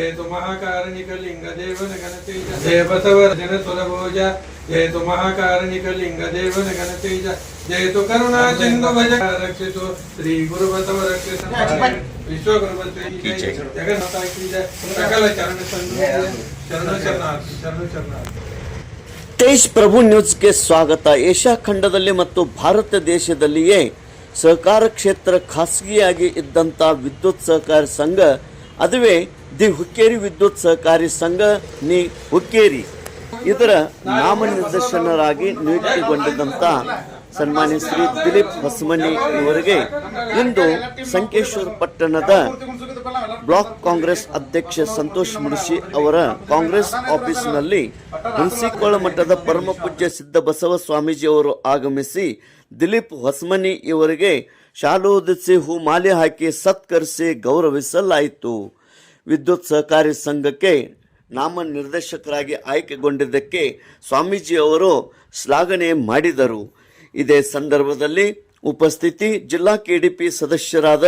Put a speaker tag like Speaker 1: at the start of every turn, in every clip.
Speaker 1: जयतु महाकारुणिक लिंग देवन गणतेज जय बसवर जन सुरभोज जयतु महाकारुणिक लिंग देवन गणतेज जयतु करुणा सिंधु भज रक्षितु श्री गुरु बसव रक्षित विश्व गुरुपते जगन्नाथ की जय सकल चरण शरणार्थी
Speaker 2: ತೇಜ್ ಪ್ರಭು ನ್ಯೂಸ್ಗೆ ಸ್ವಾಗತ. ಏಷ್ಯಾ ಖಂಡದಲ್ಲಿ ಮತ್ತು ಭಾರತ ದೇಶದಲ್ಲಿಯೇ ಸಹಕಾರ ಕ್ಷೇತ್ರ ಖಾಸಗಿಯಾಗಿ ಇದ್ದಂಥ ವಿದ್ಯುತ್ ಸಹಕಾರಿ ಸಂಘ, ಅದುವೇ ದಿ ಹುಕ್ಕೇರಿ ವಿದ್ಯುತ್ ಸಹಕಾರಿ ಸಂಘ ನಿ ಹುಕ್ಕೇರಿ, ಇದರ ನಾಮನಿರ್ದೇಶನರಾಗಿ ನಿಯುಕ್ತಿಗೊಂಡಿದ್ದಂಥ ಸನ್ಮಾನ್ಯ ಶ್ರೀ ದಿಲೀಪ್ ಹೊಸಮನಿ ಇವರಿಗೆ ಇಂದು ಸಂಕೇಶ್ವರ ಪಟ್ಟಣದ ಬ್ಲಾಕ್ ಕಾಂಗ್ರೆಸ್ ಅಧ್ಯಕ್ಷ ಸಂತೋಷ್ ಮುಡಿಸಿ ಅವರ ಕಾಂಗ್ರೆಸ್ ಆಫೀಸ್ನಲ್ಲಿ ಹುಣಸಿಕೋಳ ಮಠದ ಪರಮ ಪೂಜ್ಯ ಸಿದ್ಧ ಬಸವ ಸ್ವಾಮೀಜಿಯವರು ಆಗಮಿಸಿ ದಿಲೀಪ್ ಹೊಸಮನಿ ಇವರಿಗೆ ಶಾಲು ಹೊದಿಸಿ ಹೂಮಾಲೆ ಹಾಕಿ ಸತ್ಕರಿಸಿ ಗೌರವಿಸಲಾಯಿತು. ವಿದ್ಯುತ್ ಸಹಕಾರಿ ಸಂಘಕ್ಕೆ ನಾಮನಿರ್ದೇಶಕರಾಗಿ ಆಯ್ಕೆಗೊಂಡಿದ್ದಕ್ಕೆ ಸ್ವಾಮೀಜಿಯವರು ಶ್ಲಾಘನೆ ಮಾಡಿದರು. ಇದೇ ಸಂದರ್ಭದಲ್ಲಿ ಉಪಸ್ಥಿತಿ ಜಿಲ್ಲಾ ಕೆಡಿಪಿ ಸದಸ್ಯರಾದ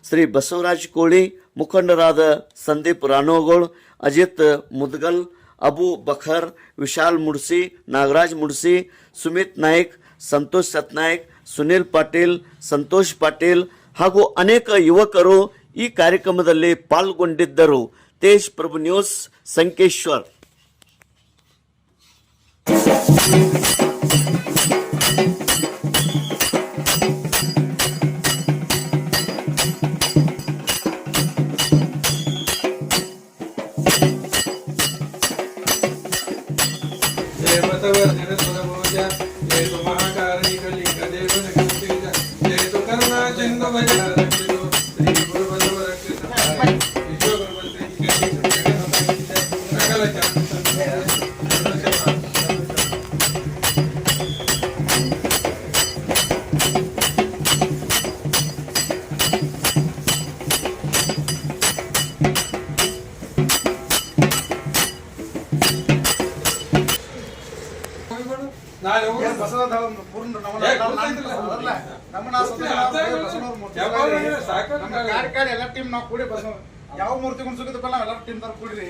Speaker 2: ಶ್ರೀ ಬಸವರಾಜ್ ಕೋಳಿ, ಮುಖಂಡರಾದ ಸಂದೀಪ್ ರಾಣೋಗೋಳ್, ಅಜಿತ್ ಮುದ್ಗಲ್, ಅಬು ಬಖರ್, ವಿಶಾಲ್ ಮುಡ್ಸಿ, ನಾಗರಾಜ್ ಮುಡ್ಸಿ, ಸುಮಿತ್ ನಾಯ್ಕ್, ಸಂತೋಷ್ ಸತ್ನಾಯ್ಕ್, ಸುನಿಲ್ ಪಾಟೀಲ್, ಸಂತೋಷ್ ಪಾಟೀಲ್ ಹಾಗೂ ಅನೇಕ ಯುವಕರು ಈ ಕಾರ್ಯಕ್ರಮದಲ್ಲಿ ಪಾಲ್ಗೊಂಡಿದ್ದರು. ತೇಜ್ ಪ್ರಭು ನ್ಯೂಸ್, ಸಂಕೇಶ್ವರ್.
Speaker 1: जय बसवर जन सुरभोज जयतु महाकारुणिक लिंग देवन गणतेज जयतु करुणा सिंधु भज रक्षितु श्री गुरु बसव रक्षित विश्व गुरुपते जगन्नाथ की जय सकल चरण
Speaker 3: ಕಾರ್ಯಕ್ರಮ ಎಲ್ಲ ಟೀಮ್ ನಾವು ಕೂಡಿ ಯಾವ ಮೂರ್ತಿ ಕುಣಿಸೋದಕ್ಕಲ್ಲ ಎಲ್ಲ ಟೀಮ್ ತರ ಕೂಡಿರಿ.